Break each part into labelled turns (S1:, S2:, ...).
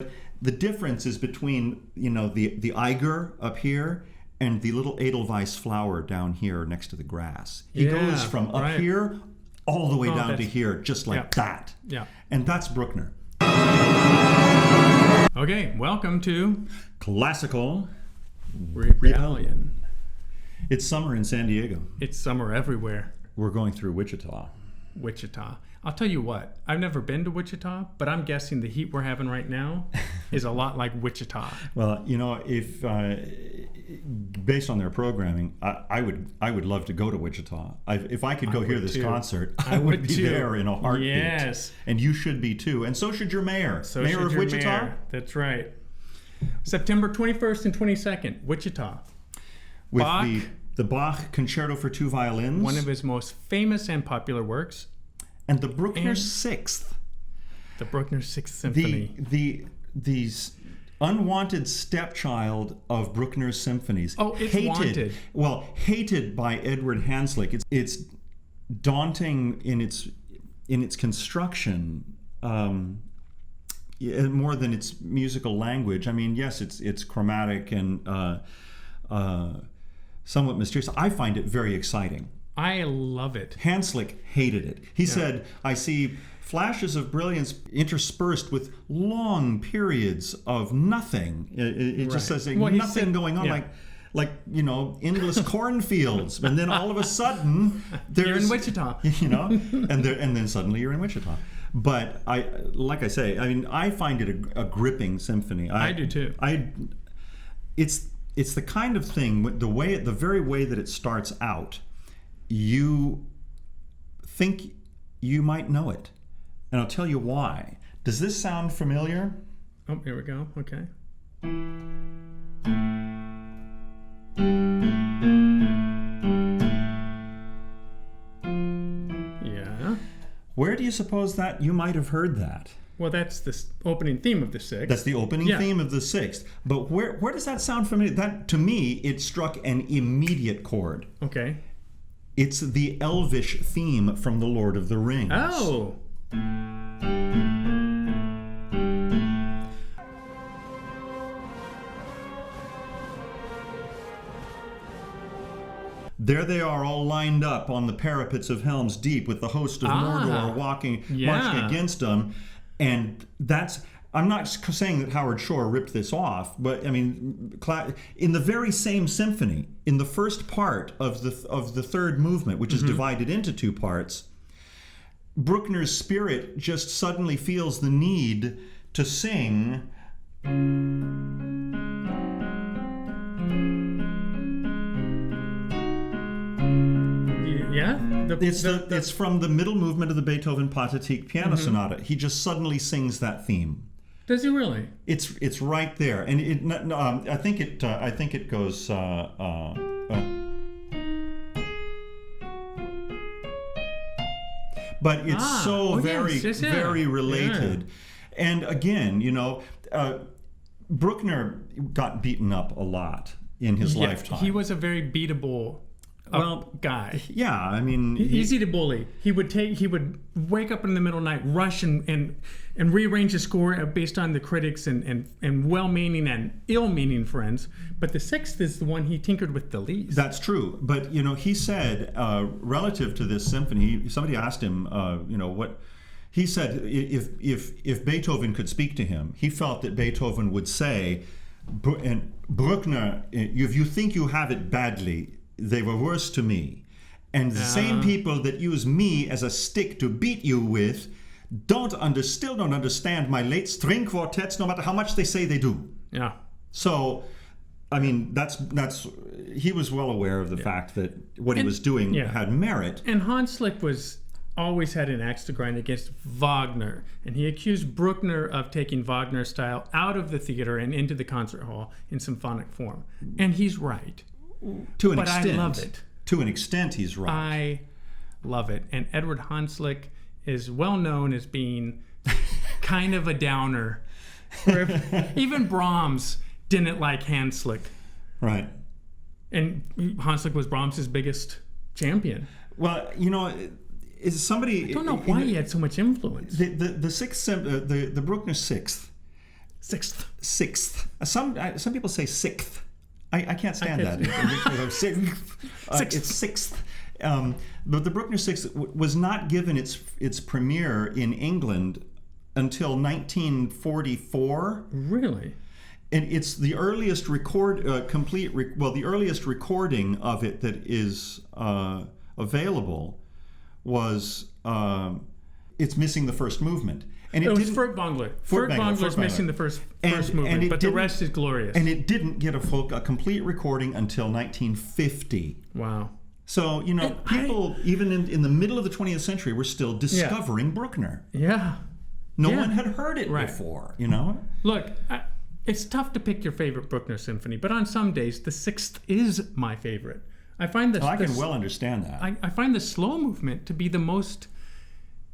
S1: The difference is between, the Eiger up here and the little Edelweiss flower down here next to the grass. He goes from up here all the way down to here, just like that.
S2: Yeah.
S1: And that's Bruckner.
S2: Okay, welcome to
S1: Classical
S2: Rebellion.
S1: It's summer in San Diego.
S2: It's summer everywhere.
S1: We're going through Wichita.
S2: I'll tell you what, I've never been to Wichita, but I'm guessing the heat we're having right now is a lot like Wichita.
S1: Well, if based on their programming, I would love to go to Wichita. If I could go hear this concert, I would be there in a heartbeat.
S2: Yes.
S1: And you should be too. And so should your mayor. Mayor of Wichita?
S2: Mayor. That's right. September 21st and 22nd, Wichita.
S1: With
S2: Bach,
S1: the Bach Concerto for Two Violins.
S2: one of his most famous and popular works.
S1: And the Bruckner Sixth.
S2: The Bruckner Sixth Symphony.
S1: The unwanted stepchild of Bruckner's symphonies.
S2: Oh, it's wanted.
S1: Well, hated by Edward Hanslick. It's daunting in its construction, more than its musical language. I mean, yes, it's chromatic and somewhat mysterious. I find it very exciting.
S2: I love it.
S1: Hanslick hated it. He said, I see flashes of brilliance interspersed with long periods of nothing. It just says nothing going on, like endless cornfields. And then all of a sudden,
S2: you're in Wichita.
S1: And then suddenly you're in Wichita. But I find it a gripping symphony.
S2: I do too.
S1: It's the kind of thing, the very way that it starts out, you think you might know it. And I'll tell you why. Does this sound familiar?
S2: Oh, here we go. Okay. Yeah.
S1: Where do you suppose that you might have heard that?
S2: Well, that's the opening theme of the Sixth.
S1: That's the opening theme of the Sixth. But where does that sound familiar? That, to me, it struck an immediate chord.
S2: Okay.
S1: It's the elvish theme from The Lord of the Rings.
S2: Oh.
S1: There they are, all lined up on the parapets of Helm's Deep with the host of Mordor marching against them. And I'm not saying that Howard Shore ripped this off, but I mean, in the very same symphony, in the first part of the third movement, which is divided into two parts, Bruckner's spirit just suddenly feels the need to sing.
S2: Yeah?
S1: It's from the middle movement of the Beethoven Pathetique Piano Sonata. He just suddenly sings that theme.
S2: Does he really?
S1: It's right there, and I think it goes. But it's very related, and again, Bruckner got beaten up a lot in his lifetime.
S2: He was a very beatable guy.
S1: Yeah, I mean,
S2: easy to bully. He would wake up in the middle of the night, rush and rearrange the score based on the critics and well-meaning and ill-meaning friends. But the Sixth is the one he tinkered with the least.
S1: That's true. But he said relative to this symphony, somebody asked him, what he said. If Beethoven could speak to him, he felt that Beethoven would say, and Bruckner, if you think you have it badly, they were worse to me. And the same people that use me as a stick to beat you with still don't understand my late string quartets, no matter how much they say they do.
S2: Yeah.
S1: So, I mean, he was well aware of the fact that what he was doing had merit.
S2: And Hanslick always had an axe to grind against Wagner, and he accused Bruckner of taking Wagner's style out of the theater and into the concert hall in symphonic form. And he's right.
S1: To an extent.
S2: I love it.
S1: To an extent, he's right.
S2: I love it. And Edward Hanslick is well known as being kind of a downer. Even Brahms didn't like Hanslick.
S1: Right.
S2: And Hanslick was Brahms' biggest champion.
S1: Well, is somebody...
S2: I don't know why he had so much influence.
S1: The Bruckner Sixth
S2: Sixth.
S1: Sixth. Some people say sixth. I can't stand that. It's sixth. But the Bruckner Sixth was not given its premiere in England until 1944.
S2: Really?
S1: And it's the earliest the earliest recording of it that is available was it's missing the first movement. And
S2: it was Furtwängler. Furtwängler's missing the first movement, but the rest is glorious.
S1: And it didn't get a complete recording until 1950.
S2: Wow.
S1: So, people, even in the middle of the 20th century, were still discovering Bruckner.
S2: Yeah.
S1: No one had heard it before,
S2: Look, it's tough to pick your favorite Bruckner symphony, but on some days, the Sixth is my favorite. I can
S1: well understand that.
S2: I find the slow movement to be the most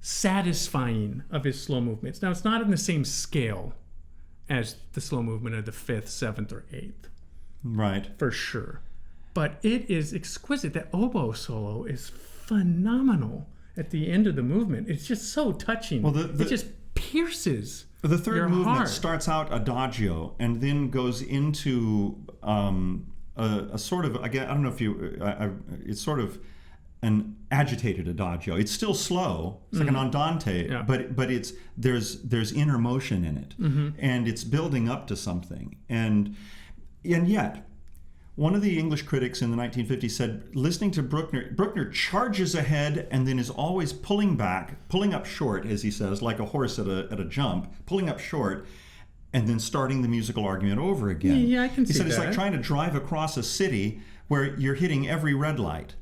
S2: satisfying of his slow movements. Now, it's not in the same scale as the slow movement of the fifth, seventh, or eighth.
S1: Right.
S2: For sure. But it is exquisite. That oboe solo is phenomenal at the end of the movement. It's just so touching. Well, it just pierces
S1: the third
S2: your
S1: movement
S2: heart.
S1: Starts out adagio and then goes into a sort of, again, I don't know if it's sort of an agitated adagio. It's still slow. It's like an andante, but there's inner motion in it, and it's building up to something. And yet, one of the English critics in the 1950s said, listening to Bruckner charges ahead and then is always pulling up short, as he says, like a horse at a jump, pulling up short, and then starting the musical argument over again.
S2: Yeah, I can see that.
S1: He said it's like trying to drive across a city where you're hitting every red light.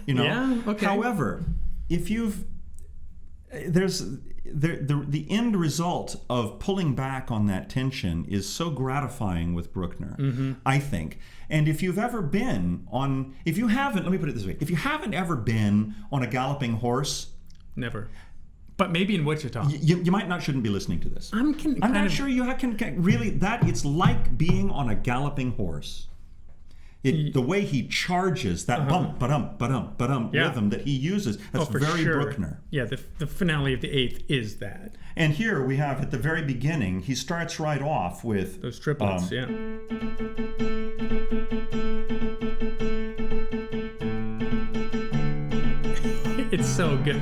S2: Yeah, okay.
S1: However, if the end result of pulling back on that tension is so gratifying with Bruckner, I think. And if you haven't, let me put it this way, if you haven't ever been on a galloping horse,
S2: never. But maybe in Wichita.
S1: You shouldn't be listening to this.
S2: I'm not
S1: sure you can really, it's like being on a galloping horse. The way he charges that bump, ba-dum, ba-dum, ba-dum rhythm that he uses, that's very sure. Bruckner.
S2: Yeah, the finale of the eighth is that.
S1: And here we have, at the very beginning, he starts right off with...
S2: those triplets, It's so good.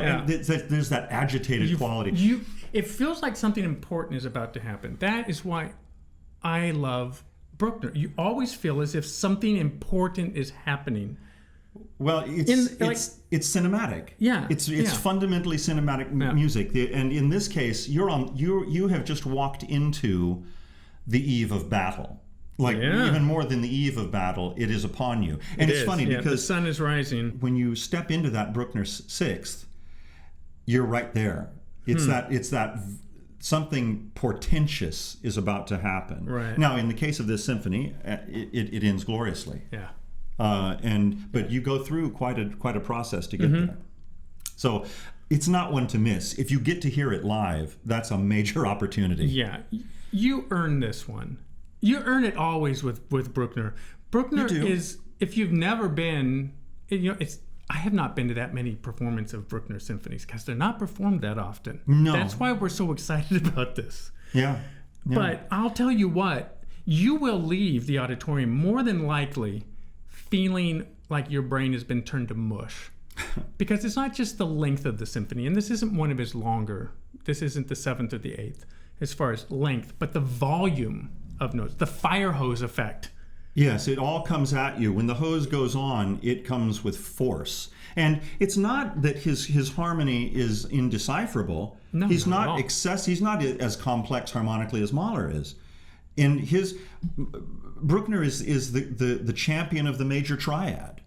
S1: And there's that agitated quality.
S2: It feels like something important is about to happen. That is why I love Bruckner. You always feel as if something important is happening.
S1: Well, it's cinematic.
S2: Yeah,
S1: it's fundamentally cinematic music. And in this case, you have just walked into the eve of battle. Even more than the eve of battle, it is upon you. And it's funny because
S2: the sun is rising.
S1: When you step into that Bruckner Sixth, you're right there. It's that something portentous is about to happen.
S2: Right.
S1: Now, in the case of this symphony, it ends gloriously.
S2: Yeah.
S1: But you go through quite a process to get there. So it's not one to miss. If you get to hear it live, that's a major opportunity.
S2: Yeah. You earn this one. You earn it always with Bruckner. Bruckner is, if you've never been, I have not been to that many performances of Bruckner symphonies because they're not performed that often.
S1: No.
S2: That's why we're so excited about this.
S1: Yeah.
S2: But I'll tell you what, you will leave the auditorium more than likely feeling like your brain has been turned to mush. Because it's not just the length of the symphony, and this isn't one of his longer, this isn't the seventh or the eighth as far as length, but the volume of notes, the fire hose effect.
S1: Yes, it all comes at you. When the hose goes on, it comes with force. And it's not that his harmony is indecipherable.
S2: No,
S1: he's not he's not as complex harmonically as Mahler is. And Bruckner is the champion of the major triad.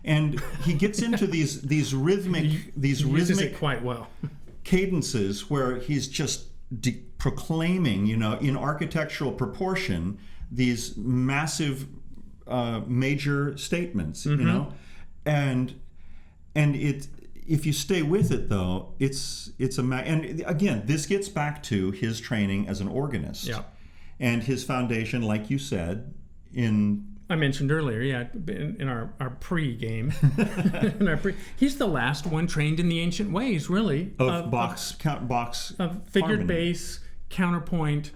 S1: And he gets into these rhythmic
S2: uses it quite well.
S1: Cadences where he's just proclaiming, in architectural proportion, these massive major statements, and if you stay with it though, and again, this gets back to his training as an organist, and his foundation, like you said, in
S2: I mentioned earlier, in our pre-game. He's the last one trained in the ancient ways, really.
S1: Of
S2: figured
S1: harmony.
S2: bass, counterpoint,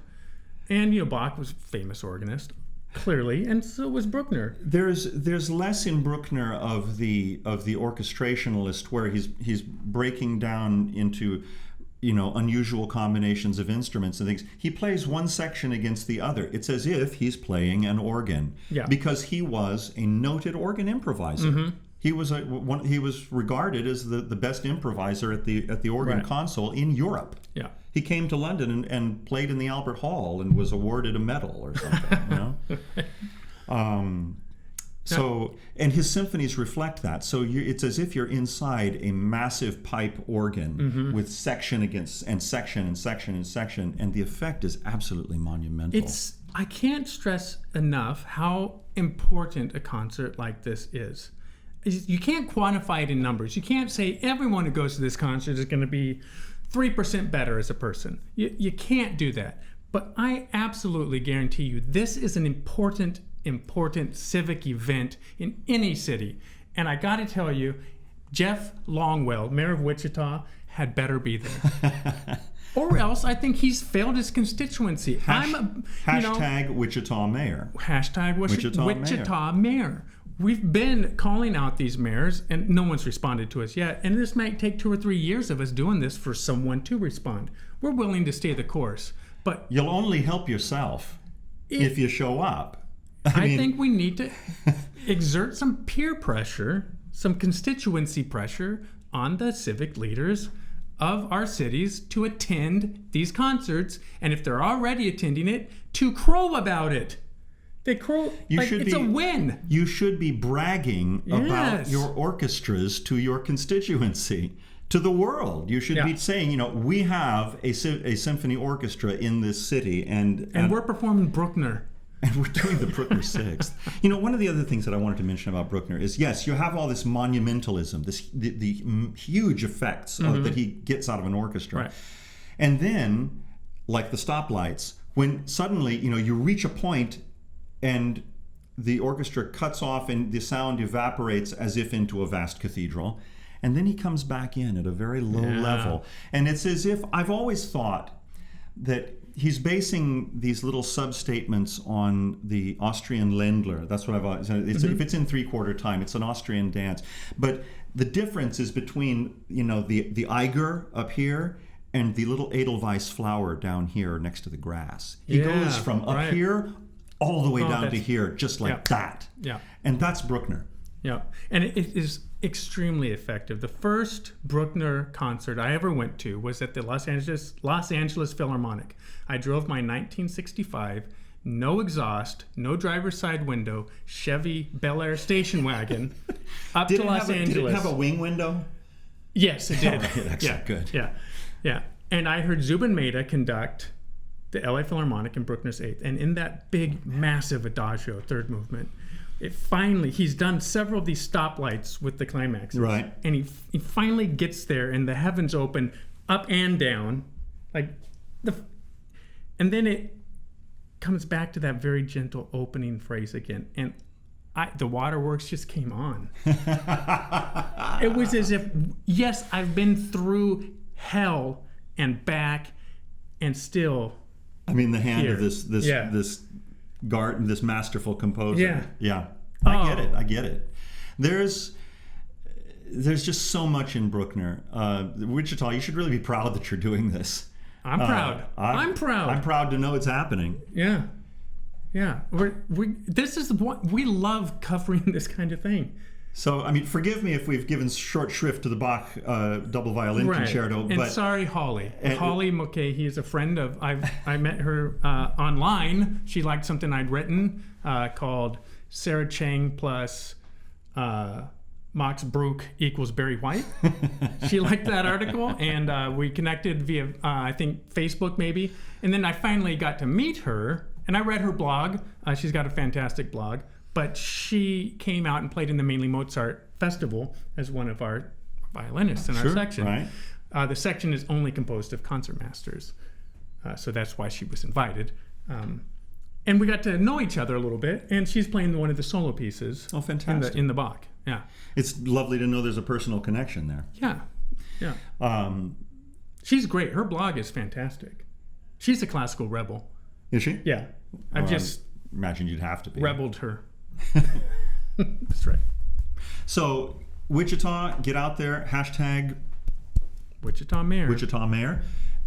S2: and Bach was a famous organist, clearly, and so was Bruckner.
S1: There's less in Bruckner of the orchestrationalist, where he's breaking down into unusual combinations of instruments and things. He plays one section against the other. It's as if he's playing an organ, because he was a noted organ improviser.
S2: Mm-hmm.
S1: He was regarded as the best improviser at the organ console in Europe.
S2: Yeah.
S1: He came to London and played in the Albert Hall and was awarded a medal or something. So, and his symphonies reflect that. So it's as if you're inside a massive pipe organ with section against and section and section and section, and the effect is absolutely monumental.
S2: I can't stress enough how important a concert like this is. You can't quantify it in numbers. You can't say everyone who goes to this concert is going to be 3% better as a person. You can't do that. But I absolutely guarantee you this is an important civic event in any city. And I got to tell you, Jeff Longwell, mayor of Wichita, had better be there. Or else I think he's failed his constituency.
S1: Hashtag Wichita mayor.
S2: Hashtag Wichita mayor. We've been calling out these mayors, and no one's responded to us yet. And this might take 2 or 3 years of us doing this for someone to respond. We're willing to stay the course. But
S1: you'll only help yourself if you show up.
S2: I think we need to exert some peer pressure, some constituency pressure on the civic leaders of our cities to attend these concerts. And if they're already attending it, to crow about it. It's a win.
S1: You should be bragging about your orchestras to your constituency, to the world. You should be saying, we have a symphony orchestra in this city, and
S2: we're performing Bruckner.
S1: And we're doing the Bruckner Sixth. One of the other things that I wanted to mention about Bruckner is, yes, you have all this monumentalism, the huge effects that he gets out of an orchestra.
S2: Right.
S1: And then, like the stoplights, when suddenly, you reach a point and the orchestra cuts off and the sound evaporates as if into a vast cathedral. And then he comes back in at a very low level. And it's as if, I've always thought that he's basing these little sub-statements on the Austrian Ländler. That's what I've always said. If it's in 3/4 time, it's an Austrian dance. But the difference is between, the Eiger up here and the little Edelweiss flower down here next to the grass. He goes from up here all the way down to here, just like that.
S2: Yeah.
S1: And that's Bruckner.
S2: Yeah. And it is extremely effective. The first Bruckner concert I ever went to was at the Los Angeles Philharmonic. I drove my 1965, no exhaust, no driver's side window, Chevy Bel Air station wagon up to Los Angeles.
S1: Did it have a wing window?
S2: Yes, it did.
S1: Excellent. Good.
S2: Yeah. And I heard Zubin Mehta conduct the LA Philharmonic in Bruckner's Eighth. And in that big, massive adagio, third movement, he's done several of these stoplights with the climaxes.
S1: Right.
S2: And he finally gets there and the heavens open up and down. And then it comes back to that very gentle opening phrase again. And the waterworks just came on. It was as if, yes, I've been through hell and back and still
S1: the hand
S2: here.
S1: of this garden, this masterful composer.
S2: Yeah.
S1: I get it. There's just so much in Bruckner. Wichita, you should really be proud that you're doing this.
S2: I'm proud. I'm proud.
S1: I'm proud to know it's happening.
S2: Yeah. This is what we love, covering this kind of thing.
S1: So, forgive me if we've given short shrift to the Bach double violin concerto.
S2: And
S1: but
S2: sorry, Holly. Holly Mulcahy is a friend of. I met her online. She liked something I'd written called Sarah Chang plus Max Bruch equals Barry White. She liked that article, and we connected via I think Facebook maybe. And then I finally got to meet her, and I read her blog. She's got a fantastic blog. But she came out and played in the Mainly Mozart Festival as one of our violinists in our section.
S1: Right.
S2: The section is only composed of concertmasters, so that's why she was invited. and we got to know each other a little bit. And she's playing one of the solo pieces.
S1: Oh, fantastic!
S2: In the Bach. Yeah.
S1: It's lovely to know there's a personal connection there.
S2: Yeah. She's great. Her blog is fantastic. She's a classical rebel.
S1: Is she?
S2: Yeah. I've just
S1: imagined you'd have to be.
S2: Rebelled her. That's right.
S1: So, Wichita, get out there, hashtag
S2: Wichita Mayor.
S1: Wichita Mayor.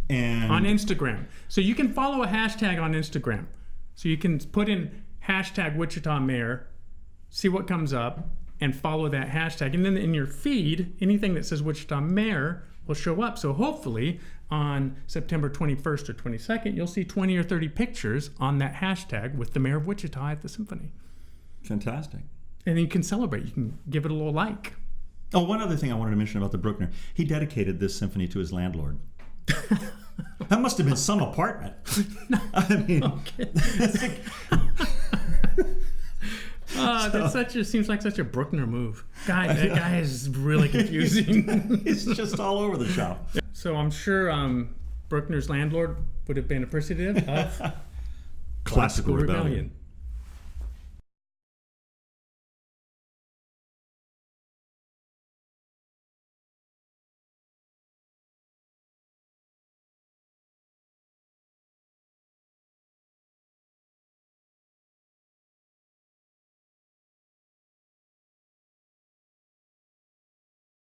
S1: And
S2: on Instagram. So you can follow a hashtag on Instagram. So you can put in hashtag Wichita Mayor, see what comes up, and follow that hashtag. And then in your feed, anything that says Wichita Mayor will show up. So hopefully on September 21st or 22nd, you'll see 20 or 30 pictures on that hashtag with the mayor of Wichita at the symphony.
S1: Fantastic.
S2: And then you can celebrate. You can give it a little like.
S1: Oh, one other thing I wanted to mention about the Bruckner. He dedicated this symphony to his landlord. That must have been some apartment. I mean,
S2: Okay. Seems like such a Bruckner move. That guy is really confusing.
S1: He's just all over the shop.
S2: So I'm sure Bruckner's landlord would have been appreciative of
S1: Classical Rebellion.